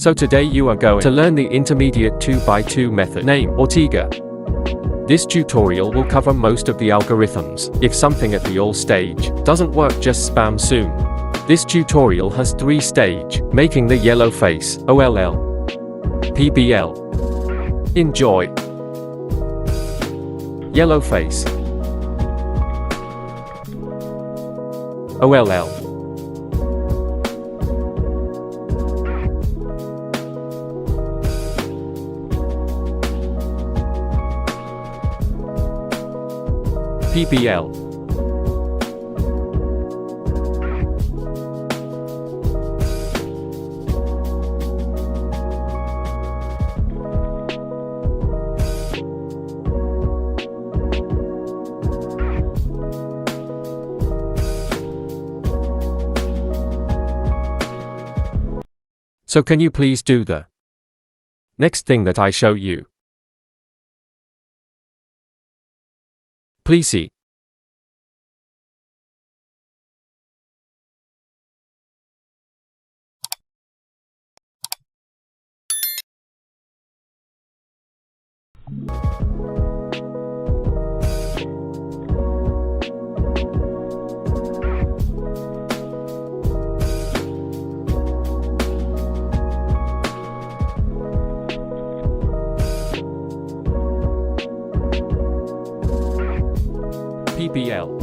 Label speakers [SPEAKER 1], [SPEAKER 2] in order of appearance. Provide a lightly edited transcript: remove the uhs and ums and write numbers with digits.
[SPEAKER 1] So today you are going to learn the intermediate 2x2 method, named Ortega. This tutorial will cover most of the algorithms. If something at the all stage doesn't work, just spam soon. This tutorial has 3 stage, making the yellow face, OLL, PBL. Enjoy. Yellow face, OLL. PBL. So can you please do the next thing that I show you? Please see. PBL.